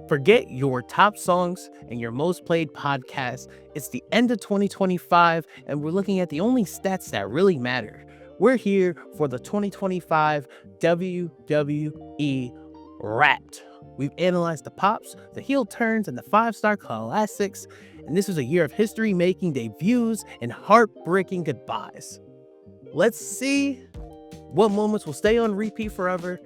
Forget your top songs and your most played podcasts. It's the end of 2025, and we're looking at the only stats that really matter. We're here for the 2025 WWE Wrapped. We've analyzed the pops, the heel turns, and the 5-star classics, and this was a year of history-making debuts and heartbreaking goodbyes. Let's see what moments will stay on repeat forever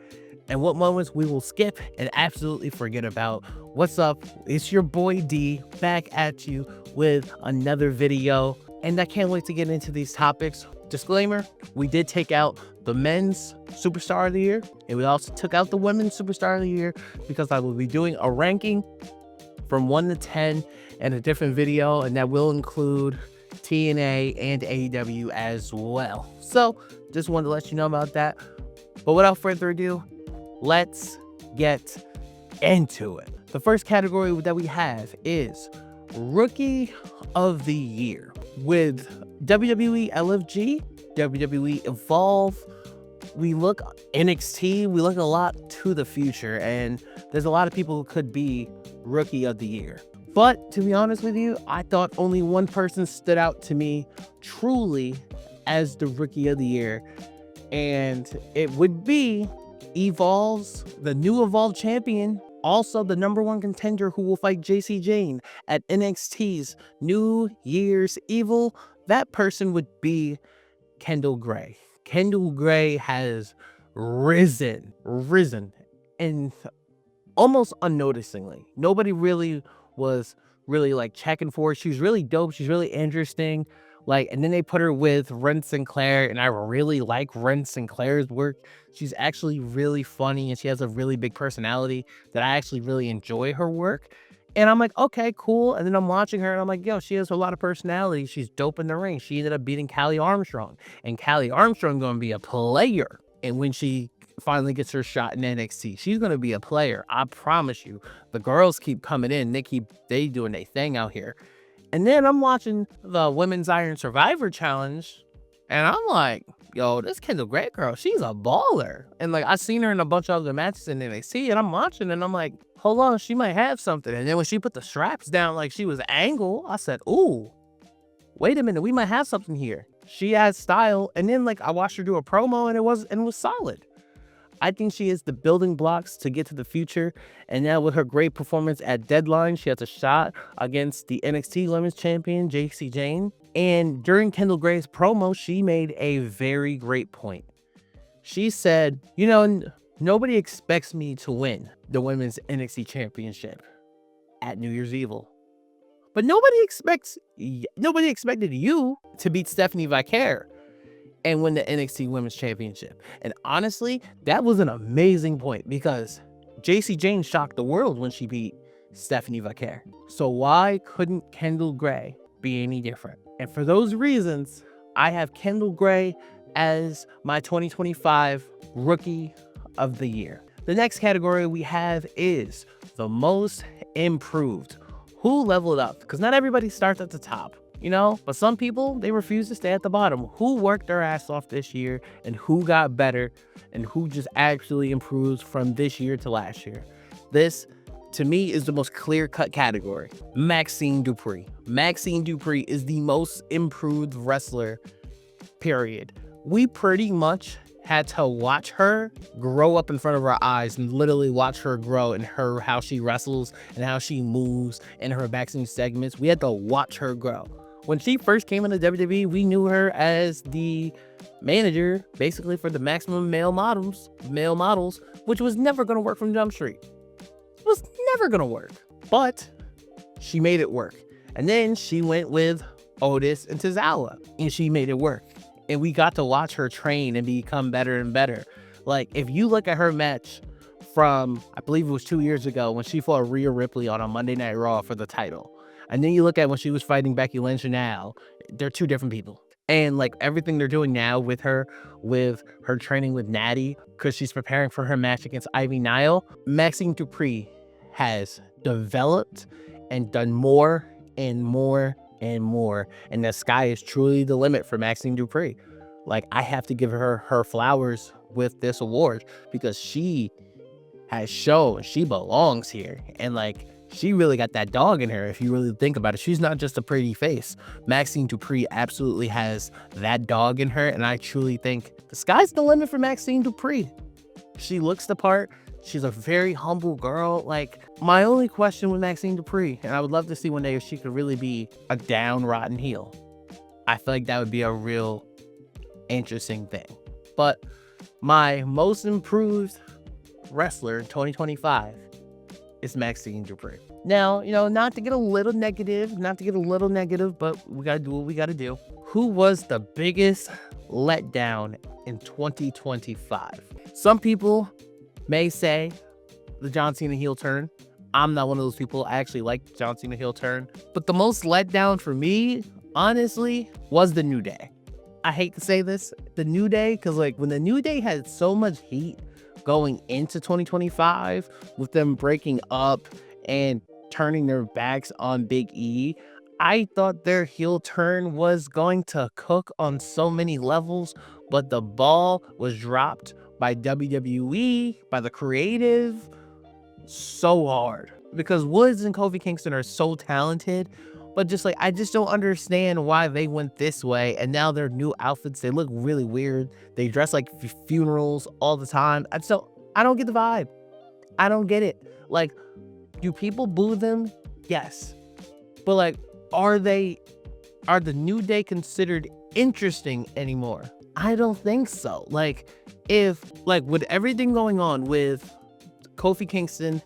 and what moments we will skip and absolutely forget about. What's up? It's your boy D back at you with another video, and I can't wait to get into these topics. Disclaimer, we did take out the men's superstar of the year, and we also took out the women's superstar of the year because I will be doing a ranking from 1 to 10 in a different video, and that will include TNA and AEW as well. So just wanted to let you know about that. But without further ado, let's get into it. The first category that we have is Rookie of the Year. With WWE LFG, WWE Evolve, we look NXT, we look a lot to the future, and there's a lot of people who could be Rookie of the Year. But to be honest with you, I thought only one person stood out to me truly as the Rookie of the Year, and it would be Evolve's, the new Evolve champion, also the #1 contender who will fight JC Jane at NXT's New Year's Evil. That person would be Kendall Gray. Kendall Gray has risen, and almost unnoticingly. Nobody really was like checking for her. She's really dope. She's really interesting. And then they put her with Ren Sinclair, and I really like Ren Sinclair's work. She's actually really funny, and she has a really big personality that I actually really enjoy her work. And I'm like, okay, cool. And then I'm watching her, and I'm like, yo, she has a lot of personality. She's dope in the ring. She ended up beating Callie Armstrong, and Callie Armstrong going to be a player. And when she finally gets her shot in NXT, she's going to be a player. I promise you. The girls keep coming in. They doing their thing out here. And then I'm watching the Women's Iron Survivor Challenge, and I'm like, yo, this Kendall Gray girl, she's a baller. And I seen her in a bunch of other matches in NXT, and I'm watching, and I'm like, hold on, she might have something. And then when she put the straps down like she was Angle, I said, ooh, wait a minute, we might have something here. She has style. And then I watched her do a promo, and it was solid. I think she is the building blocks to get to the future. And now with her great performance at Deadline, she has a shot against the NXT Women's Champion, JC Jane. And during Kendall Gray's promo, she made a very great point. She said, nobody expects me to win the Women's NXT Championship at New Year's Evil. But nobody expected you to beat Stephanie Vicaire and win the NXT Women's Championship. And honestly, that was an amazing point because JC Jane shocked the world when she beat Stephanie Vicaire. So why couldn't Kendall Gray be any different? And for those reasons, I have Kendall Gray as my 2025 Rookie of the Year. The next category we have is the most improved. Who leveled up? Because not everybody starts at the top. But some people, they refuse to stay at the bottom. Who worked their ass off this year, and who got better, and who just actually improves from this year to last year? This, to me, is the most clear-cut category. Maxine Dupree. Maxine Dupree is the most improved wrestler, period. We pretty much had to watch her grow up in front of our eyes and literally watch her grow in how she wrestles and how she moves in her backstage segments. We had to watch her grow. When she first came into WWE, we knew her as the manager, basically, for the Maximum male models, which was never going to work from Jump Street. It was never going to work. But she made it work. And then she went with Otis and Tozawa, and she made it work. And we got to watch her train and become better and better. If you look at her match from, I believe it was 2 years ago, when she fought Rhea Ripley on a Monday Night Raw for the title, and then you look at when she was fighting Becky Lynch now, they're two different people. And everything they're doing now with her training with Natty, because she's preparing for her match against Ivy Nile, Maxine Dupree has developed and done more and more and more. And the sky is truly the limit for Maxine Dupree. I have to give her flowers with this award because she has shown she belongs here. And like, she really got that dog in her. If you really think about it, she's not just a pretty face. Maxine Dupree absolutely has that dog in her. And I truly think the sky's the limit for Maxine Dupree. She looks the part. She's a very humble girl. Like, my only question with Maxine Dupree, and I would love to see one day if she could really be a down rotten heel. I feel like that would be a real interesting thing. But my most improved wrestler in 2025 is Maxine Dupree. Now, not to get a little negative, but we gotta do what we gotta do. Who was the biggest letdown in 2025? Some people may say the John Cena heel turn. I'm not one of those people. I actually like John Cena heel turn. But the most letdown for me, honestly, was the New Day. I hate to say this, the New Day, because like when the New Day had so much heat going into 2025 with them breaking up and turning their backs on Big E, I thought their heel turn was going to cook on so many levels, but the ball was dropped by WWE, by the creative, so hard. Because Woods and Kofi Kingston are so talented, but just like, I just don't understand why they went this way. And now their new outfits, they look really weird. They dress like funerals all the time. I don't get the vibe. I don't get it. Like, do people boo them? Yes. But like, are the New Day considered interesting anymore? I don't think so. Like, with everything going on with Kofi Kingston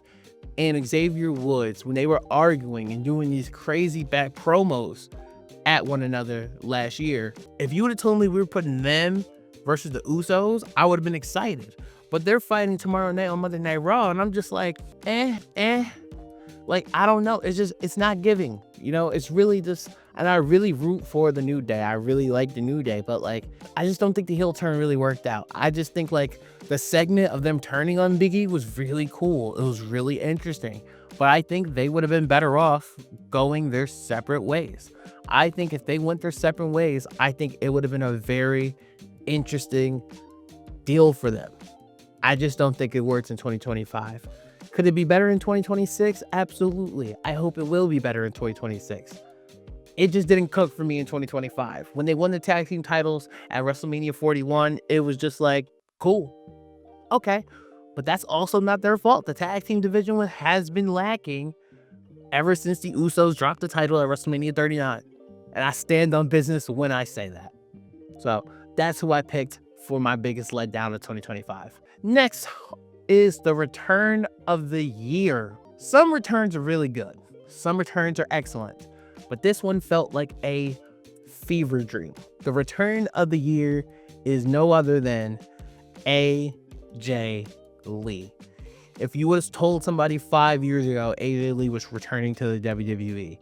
and Xavier Woods, when they were arguing and doing these crazy back promos at one another last year, if you would have told me we were putting them versus the Usos, I would have been excited. But they're fighting tomorrow night on Monday Night Raw, and I'm just like, Like, I don't know. It's not giving. It's really just, and I really root for the New Day. I really like the New Day, but like, I just don't think the heel turn really worked out. I just think like the segment of them turning on Big E was really cool. It was really interesting, but I think they would have been better off going their separate ways. I think if they went their separate ways, I think it would have been a very interesting deal for them. I just don't think it works in 2025. Could it be better in 2026? Absolutely. I hope it will be better in 2026. It just didn't cook for me in 2025. When they won the tag team titles at WrestleMania 41, it was just like, cool. Okay. But that's also not their fault. The tag team division has been lacking ever since the Usos dropped the title at WrestleMania 39. And I stand on business when I say that. So that's who I picked for my biggest letdown of 2025. Next is the return of the year. Some returns are really good. Some returns are excellent. But this one felt like a fever dream. The return of the year is no other than AJ Lee. If you was told somebody 5 years ago AJ Lee was returning to the WWE,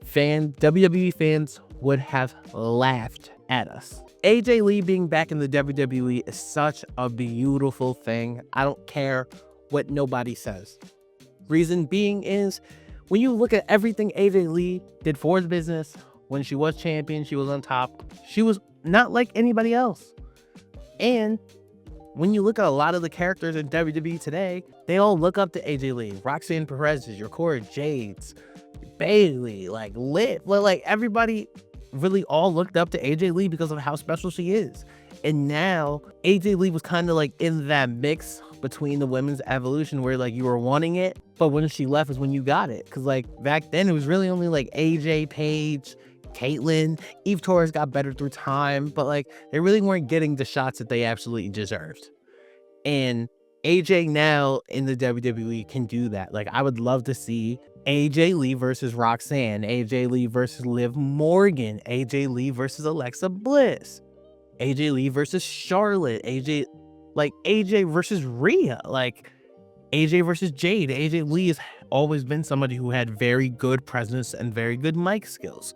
WWE fans would have laughed at us. AJ Lee being back in the WWE is such a beautiful thing. I don't care what nobody says. Reason being is, when you look at everything AJ Lee did for the business, when she was champion, she was on top, she was not like anybody else. And when you look at a lot of the characters in WWE today, they all look up to AJ Lee. Roxanne Perez's, your Cora Jade's, Bayley, like Liv, like everybody really all looked up to AJ Lee because of how special she is. And now AJ Lee was kind of like in that mix between the women's evolution where like you were wanting it, but when she left is when you got it. Cause like back then it was really only like AJ, Paige, Caitlyn, Eve Torres got better through time, but like they really weren't getting the shots that they absolutely deserved. And AJ now in the WWE can do that. Like, I would love to see AJ Lee versus Roxanne, AJ Lee versus Liv Morgan, AJ Lee versus Alexa Bliss, AJ Lee versus Charlotte, AJ versus Rhea, like AJ versus Jade. AJ Lee has always been somebody who had very good presence and very good mic skills.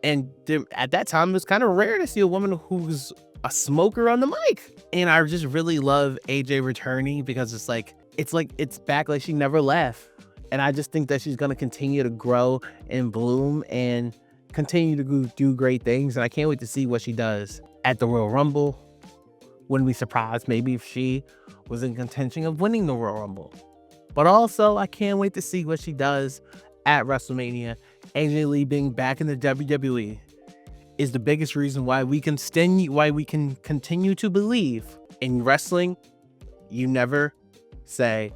And at that time, it was kind of rare to see a woman who's a smoker on the mic. And I just really love AJ returning because it's back like she never left. And I just think that she's going to continue to grow and bloom and continue to do great things. And I can't wait to see what she does at the Royal Rumble, Wouldn't be surprised maybe if she was in contention of winning the Royal Rumble. But also, I can't wait to see what she does at WrestleMania. AJ Lee being back in the WWE is the biggest reason why we can continue to believe in wrestling. You never say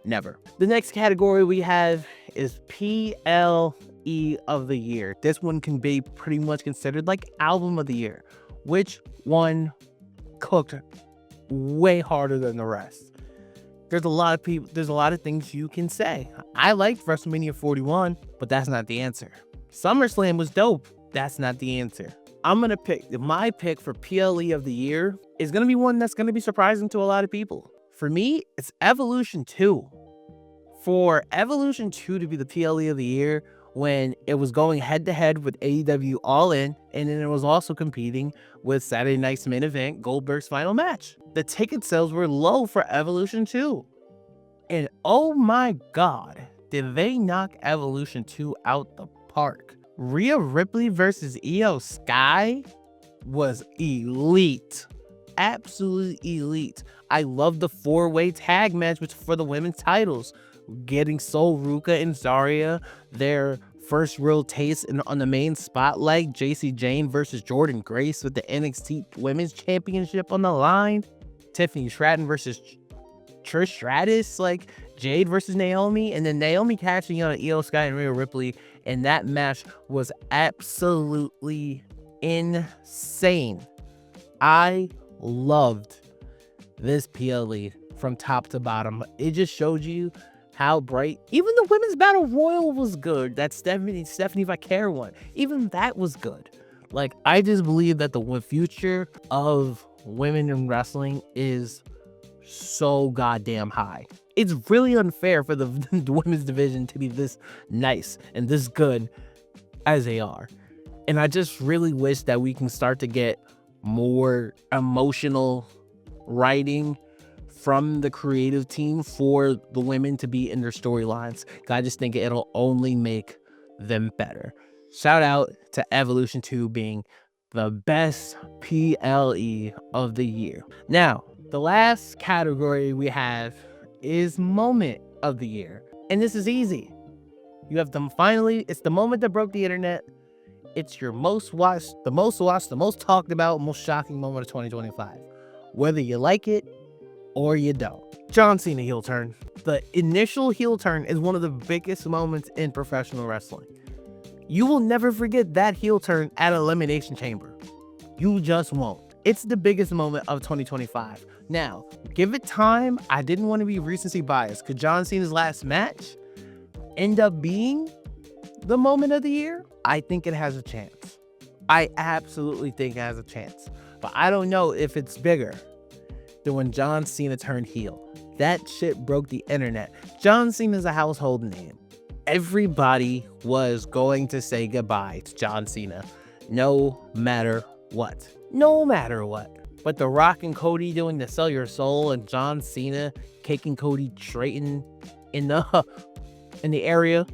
never. The next category we have is PLE of the year. This one can be pretty much considered like album of the year. Which one cooked way harder than the rest? There's a lot of things you can say. I liked WrestleMania 41, but that's not the answer. SummerSlam was dope. That's not the answer. I'm going to pick, my pick for PLE of the year is going to be one that's going to be surprising to a lot of people. For me, it's Evolution 2. For Evolution 2 to be the PLE of the year, when it was going head to head with AEW All In, and then it was also competing with Saturday Night's Main Event, Goldberg's final match. The ticket sales were low for Evolution 2. And oh my God, did they knock Evolution 2 out the park. Rhea Ripley versus Io Sky was elite. Absolutely elite. I love the 4-way tag match for the women's titles. Getting Sol Ruka and Zarya their first real taste on the main spotlight. JC Jane versus Jordan Grace with the NXT Women's Championship on the line. Tiffany Stratton versus Trish Stratus, like Jade versus Naomi, and then Naomi catching on Io Sky and Rhea Ripley, and that match was absolutely insane. I loved this PLE from top to bottom. It just showed you how bright. Even the women's battle royal was good. That Stephanie Vaquer one, even that was good. Like, I just believe that the future of women in wrestling is so goddamn high. It's really unfair for the women's division to be this nice and this good as they are. And I just really wish that we can start to get more emotional writing from the creative team for the women to be in their storylines. I just think it'll only make them better. Shout out to Evolution 2 being the best PLE of the year. Now, the last category we have is Moment of the Year. And this is easy. You have them finally, it's the moment that broke the internet. It's your most watched, the most talked about, most shocking moment of 2025. Whether you like it or you don't. John Cena heel turn. The initial heel turn is one of the biggest moments in professional wrestling. You will never forget that heel turn at Elimination Chamber. You just won't. It's the biggest moment of 2025. Now, give it time. I didn't want to be recency biased. Could John Cena's last match end up being the moment of the year? I think it has a chance. I absolutely think it has a chance. But I don't know if it's bigger than when John Cena turned heel. That shit broke the internet. John Cena's a household name. Everybody was going to say goodbye to John Cena, no matter what. No matter what. But The Rock and Cody doing the Sell Your Soul, and John Cena kicking Cody straight in the area,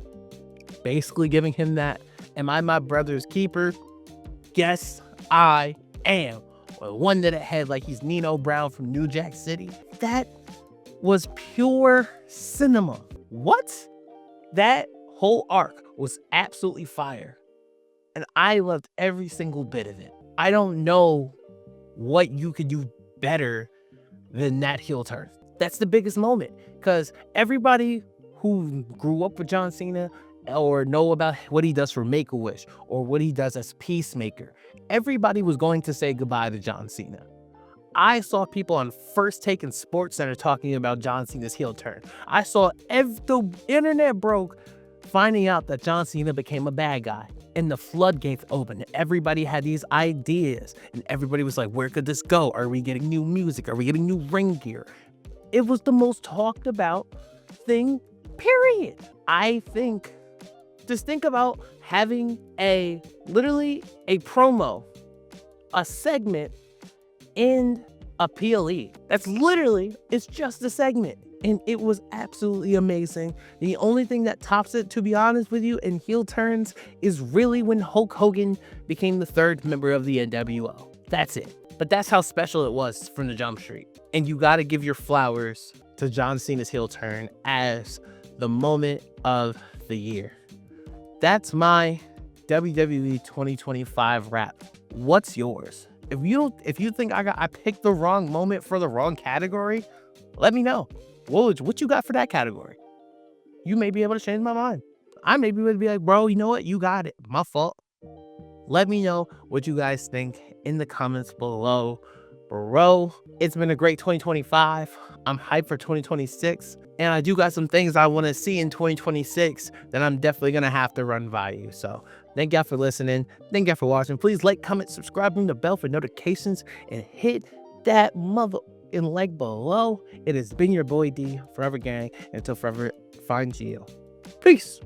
basically giving him that, am I my brother's keeper? Yes, I am. One to the head like he's Nino Brown from New Jack City. That was pure cinema. What? That whole arc was absolutely fire. And I loved every single bit of it. I don't know what you could do better than that heel turn. That's the biggest moment, because everybody who grew up with John Cena or know about what he does for Make-A-Wish or what he does as Peacemaker, everybody was going to say goodbye to John Cena. I saw people on First Take and SportsCenter talking about John Cena's heel turn. I saw the internet broke finding out that John Cena became a bad guy. And the floodgates opened. Everybody had these ideas. And everybody was like, where could this go? Are we getting new music? Are we getting new ring gear? It was the most talked about thing, period. I think, just think about having literally a promo, a segment in a PLE. That's literally, it's just a segment. And it was absolutely amazing. The only thing that tops it, to be honest with you, in heel turns is really when Hulk Hogan became the third member of the NWO. That's it. But that's how special it was from the jump street. And you got to give your flowers to John Cena's heel turn as the moment of the year. That's my WWE 2025 wrap. What's yours? If you think I picked the wrong moment for the wrong category, let me know. What you got for that category? You may be able to change my mind. I maybe would be like, bro, you know what? You got it. My fault. Let me know what you guys think in the comments below. Bro, it's been a great 2025. I'm hyped for 2026. And I do got some things I want to see in 2026 that I'm definitely going to have to run by you. So thank y'all for listening. Thank y'all for watching. Please like, comment, subscribe, ring the bell for notifications, and hit that mother in like below. It has been your boy D, Forever Gang. Until forever finds you. Peace.